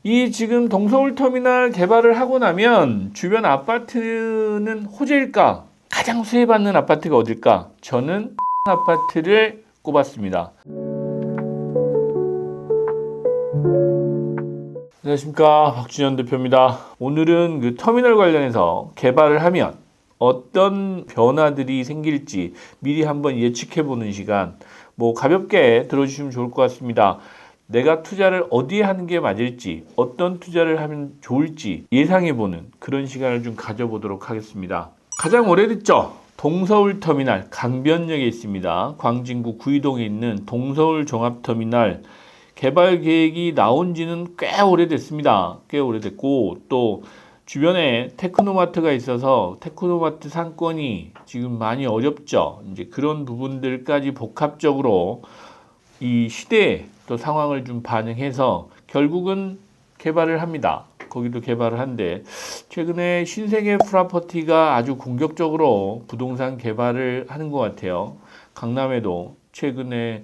이 지금 동서울터미널 개발을 하고 나면 주변 아파트는 호재일까? 가장 수혜받는 아파트가 어딜까? 저는 아파트를 꼽았습니다. 안녕하십니까, 박준현 대표입니다. 오늘은 그 터미널 관련해서 개발을 하면 어떤 변화들이 생길지 미리 한번 예측해보는 시간, 가볍게 들어주시면 좋을 것 같습니다. 내가 투자를 어디에 하는 게 맞을지, 어떤 투자를 하면 좋을지 예상해보는 그런 시간을 좀 가져보도록 하겠습니다. 가장 오래됐죠? 동서울터미널 강변역에 있습니다. 광진구 구이동에 있는 동서울 종합터미널 개발 계획이 나온 지는 꽤 오래됐습니다. 꽤 오래됐고, 또 주변에 테크노마트가 있어서 테크노마트 상권이 지금 많이 어렵죠. 이제 그런 부분들까지 복합적으로 이 시대의 또 상황을 좀 반영해서 결국은 개발을 합니다. 거기도 개발을 한데, 최근에 신세계 프라퍼티가 아주 공격적으로 부동산 개발을 하는 것 같아요. 강남에도 최근에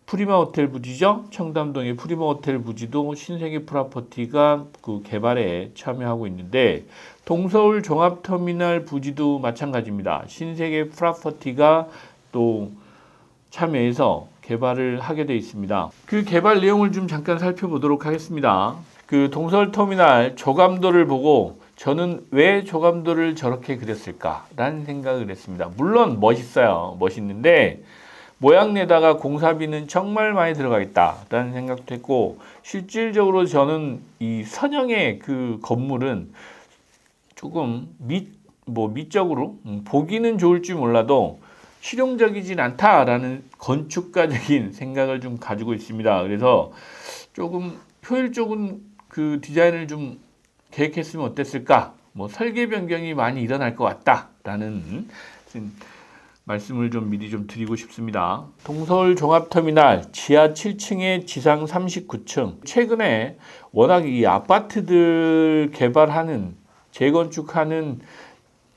프리마 호텔 부지죠. 청담동의 프리마 호텔 부지도 신세계 프라퍼티가 그 개발에 참여하고 있는데, 동서울 종합터미널 부지도 마찬가지입니다. 신세계 프라퍼티가 또 참여해서 개발을 하게 되어 있습니다. 그 개발 내용을 좀 잠깐 살펴보도록 하겠습니다. 그 동서울터미널 조감도를 보고 저는 왜 조감도를 저렇게 그렸을까라는 생각을 했습니다. 물론 멋있어요. 멋있는데 모양 내다가 공사비는 정말 많이 들어가겠다라는 생각도 했고, 실질적으로 저는 이 선형의 그 건물은 조금 미적으로 보기는 좋을지 몰라도 실용적이진 않다라는 건축가적인 생각을 좀 가지고 있습니다. 그래서 조금 효율적인 그 디자인을 좀 계획했으면 어땠을까? 설계 변경이 많이 일어날 것 같다라는 말씀을 좀 미리 좀 드리고 싶습니다. 동서울 종합터미널 지하 7층에 지상 39층. 최근에 워낙 이 아파트들 개발하는, 재건축하는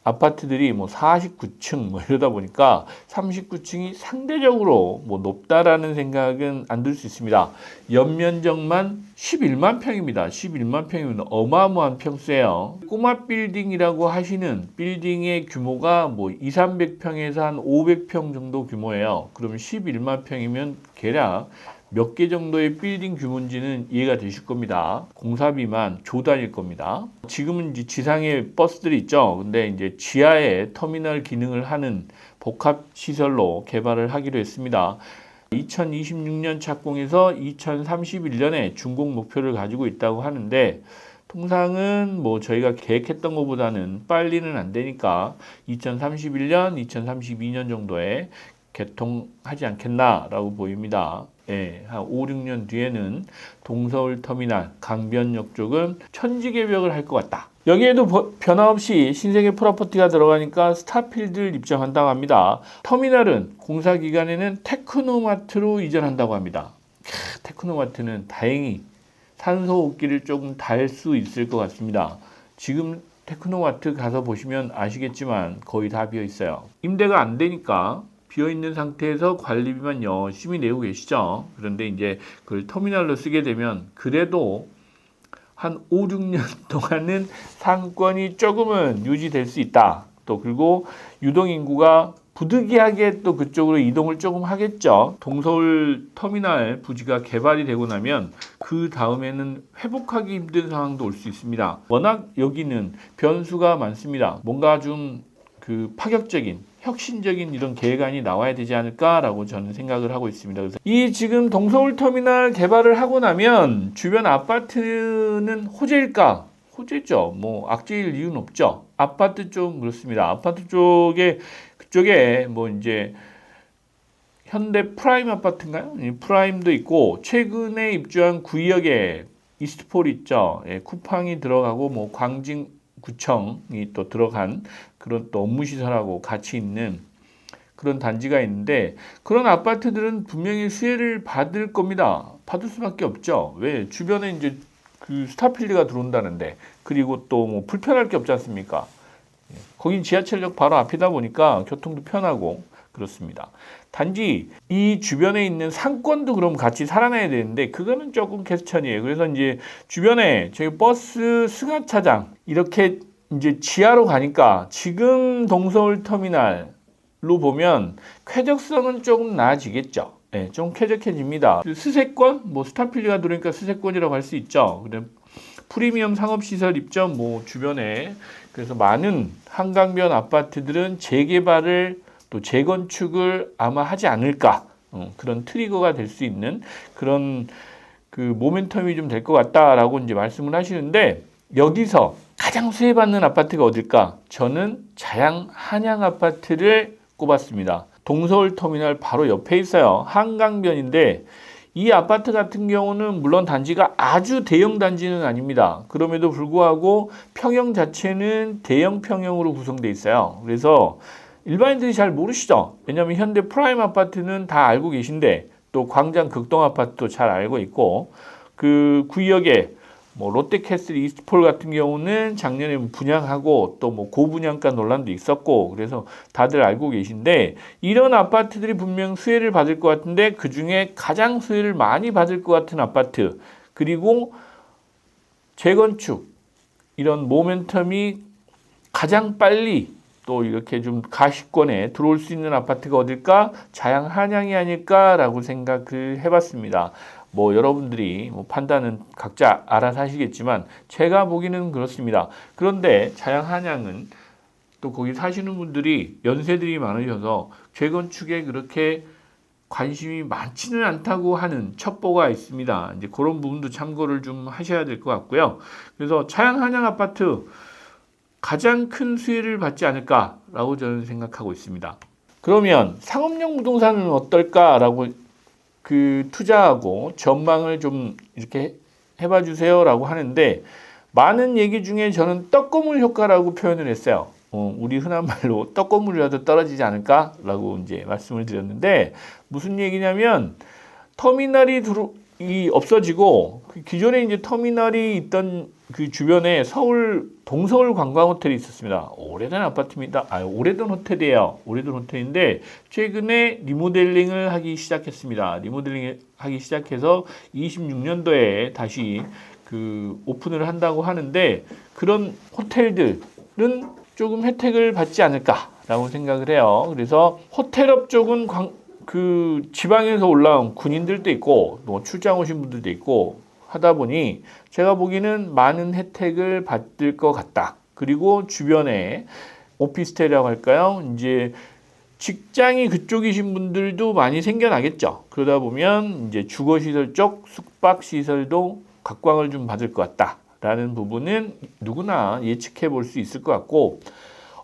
아파트들이 49층 이러다 보니까 39층이 상대적으로 높다라는 생각은 안 들 수 있습니다. 연면적만 11만 평입니다. 11만 평이면 어마어마한 평수예요. 꼬마 빌딩이라고 하시는 빌딩의 규모가 200~300평에서 한 500평 정도 규모예요. 그러면 11만 평이면 대략 몇 개 정도의 빌딩 규모인지는 이해가 되실 겁니다. 공사비만 조 단일 겁니다. 지금은 이제 지상에 버스들이 있죠. 근데 이제 지하에 터미널 기능을 하는 복합 시설로 개발을 하기로 했습니다. 2026년 착공해서 2031년에 준공 목표를 가지고 있다고 하는데, 통상은 저희가 계획했던 것보다는 빨리는 안 되니까 2031년, 2032년 정도에 개통하지 않겠나라고 보입니다. 한 5, 6년 뒤에는 동서울터미널 강변역 쪽은 천지개벽을 할 것 같다. 여기에도 변함없이 신세계 프로퍼티가 들어가니까 스타필드를 입장한다고 합니다. 터미널은 공사 기간에는 테크노마트로 이전한다고 합니다. 테크노마트는 다행히 산소 호흡기를 조금 달 수 있을 것 같습니다. 지금 테크노마트 가서 보시면 아시겠지만 거의 다 비어 있어요. 임대가 안 되니까 비어있는 상태에서 관리비만 열심히 내고 계시죠. 그런데 이제 그걸 터미널로 쓰게 되면 그래도 한 5, 6년 동안은 상권이 조금은 유지될 수 있다. 또 그리고 유동인구가 부득이하게 또 그쪽으로 이동을 조금 하겠죠. 동서울 터미널 부지가 개발이 되고 나면 그 다음에는 회복하기 힘든 상황도 올 수 있습니다. 워낙 여기는 변수가 많습니다. 뭔가 좀 그 파격적인, 혁신적인 이런 계획안이 나와야 되지 않을까라고 저는 생각을 하고 있습니다. 그래서 이 지금 동서울터미널 개발을 하고 나면 주변 아파트는 호재일까? 호재죠. 악재일 이유는 없죠. 아파트 쪽 그렇습니다. 아파트 쪽에 그쪽에 이제 현대 프라임 아파트인가요? 프라임도 있고, 최근에 입주한 구역에 이스트폴 있죠. 쿠팡이 들어가고 광진구청이 또 들어간 그런 또 업무시설하고 같이 있는 그런 단지가 있는데, 그런 아파트들은 분명히 수혜를 받을 겁니다. 받을 수밖에 없죠. 왜? 주변에 이제 그 스타필드가 들어온다는데, 그리고 또 불편할 게 없지 않습니까? 거긴 지하철역 바로 앞이다 보니까 교통도 편하고, 그렇습니다. 단지 이 주변에 있는 상권도 그럼 같이 살아나야 되는데 그거는 조금 퀘스천이에요. 그래서 이제 주변에 저희 버스 승하차장 이렇게 이제 지하로 가니까 지금 동서울 터미널로 보면 쾌적성은 조금 나아지겠죠. 네, 좀 쾌적해집니다. 스세권, 뭐 스타필드가 들어오니까 스세권이라고 할 수 있죠. 근데 프리미엄 상업시설 입점 뭐 주변에 그래서 많은 한강변 아파트들은 재개발을 또 재건축을 아마 하지 않을까 그런 트리거가 될 수 있는 그런 그 모멘텀이 좀 될 것 같다라고 이제 말씀을 하시는데 여기서 가장 수혜받는 아파트가 어딜까? 저는 자양 한양 아파트를 꼽았습니다. 동서울 터미널 바로 옆에 있어요. 한강변인데 이 아파트 같은 경우는 물론 단지가 아주 대형 단지는 아닙니다. 그럼에도 불구하고 평형 자체는 대형 평형으로 구성되어 있어요. 그래서 일반인들이 잘 모르시죠? 왜냐하면 현대 프라임 아파트는 다 알고 계신데 또 광장 극동 아파트도 잘 알고 있고 그 구역에 뭐 롯데캐슬 이스트폴 같은 경우는 작년에 분양하고 또 뭐 고분양가 논란도 있었고 그래서 다들 알고 계신데 이런 아파트들이 분명 수혜를 받을 것 같은데 그 중에 가장 수혜를 많이 받을 것 같은 아파트 그리고 재건축 이런 모멘텀이 가장 빨리 또 이렇게 좀 가시권에 들어올 수 있는 아파트가 어딜까? 자양 한양이 아닐까라고 생각을 해봤습니다. 뭐 여러분들이 뭐 판단은 각자 알아서 하시겠지만 제가 보기는 그렇습니다. 그런데 자양 한양은 또 거기 사시는 분들이 연세들이 많으셔서 재건축에 그렇게 관심이 많지는 않다고 하는 첩보가 있습니다. 이제 그런 부분도 참고를 좀 하셔야 될 것 같고요. 그래서 자양 한양 아파트 가장 큰 수혜를 받지 않을까라고 저는 생각하고 있습니다. 그러면 상업용 부동산은 어떨까라고 그 투자하고 전망을 좀 이렇게 해봐 주세요라고 하는데 많은 얘기 중에 저는 떡고물 효과라고 표현을 했어요. 우리 흔한 말로 떡고물이라도 떨어지지 않을까라고 이제 말씀을 드렸는데 무슨 얘기냐면 터미널이 없어지고 기존에 이제 터미널이 있던 그 주변에 동서울 관광호텔이 있었습니다. 오래된 아파트입니다. 오래된 호텔이에요. 오래된 호텔인데 최근에 리모델링을 하기 시작했습니다. 리모델링 하기 시작해서 26년도에 다시 그 오픈을 한다고 하는데 그런 호텔들은 조금 혜택을 받지 않을까라고 생각을 해요. 그래서 호텔업 쪽은 그 지방에서 올라온 군인들도 있고 뭐 출장 오신 분들도 있고 하다 보니 제가 보기에는 많은 혜택을 받을 것 같다. 그리고 주변에 오피스텔이라고 할까요? 이제 직장이 그쪽이신 분들도 많이 생겨나겠죠. 그러다 보면 이제 주거시설 쪽 숙박시설도 각광을 좀 받을 것 같다라는 부분은 누구나 예측해 볼 수 있을 것 같고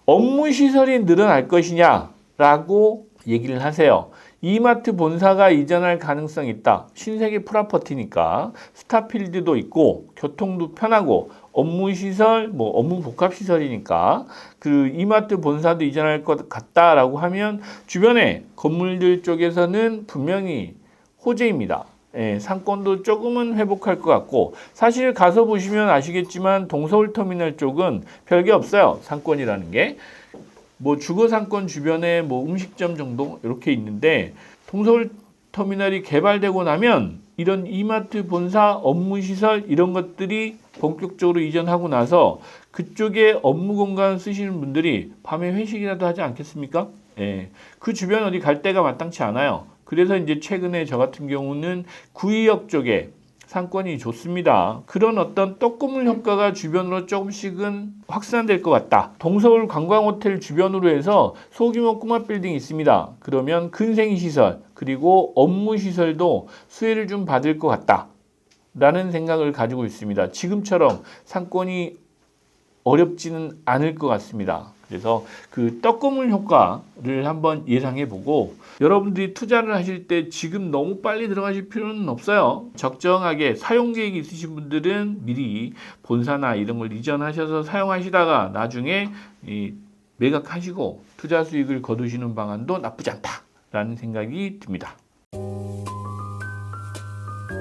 업무시설이 늘어날 것이냐라고 얘기를 하세요. 이마트 본사가 이전할 가능성이 있다. 신세계 프라퍼티니까 스타필드도 있고 교통도 편하고 업무시설, 뭐 업무 복합시설이니까 그 이마트 본사도 이전할 것 같다라고 하면 주변에 건물들 쪽에서는 분명히 호재입니다. 상권도 조금은 회복할 것 같고 사실 가서 보시면 아시겠지만 동서울 터미널 쪽은 별게 없어요. 상권이라는 게. 뭐 주거상권 주변에 뭐 음식점 정도 이렇게 있는데 동서울 터미널이 개발되고 나면 이런 이마트 본사 업무시설 이런 것들이 본격적으로 이전하고 나서 그쪽에 업무 공간 쓰시는 분들이 밤에 회식이라도 하지 않겠습니까? 그 주변 어디 갈 데가 마땅치 않아요. 그래서 이제 최근에 저 같은 경우는 구의역 쪽에 상권이 좋습니다. 그런 어떤 떡고물 효과가 주변으로 조금씩은 확산될 것 같다. 동서울 관광호텔 주변으로 해서 소규모 꼬마 빌딩이 있습니다. 그러면 근생시설 그리고 업무시설도 수혜를 좀 받을 것 같다. 라는 생각을 가지고 있습니다. 지금처럼 상권이 어렵지는 않을 것 같습니다. 그래서 그 떡고물 효과를 한번 예상해 보고 여러분들이 투자를 하실 때 지금 너무 빨리 들어가실 필요는 없어요. 적정하게 사용 계획이 있으신 분들은 미리 본사나 이런 걸 이전하셔서 사용하시다가 나중에 매각하시고 투자 수익을 거두시는 방안도 나쁘지 않다라는 생각이 듭니다.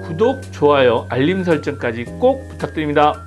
구독, 좋아요, 알림 설정까지 꼭 부탁드립니다.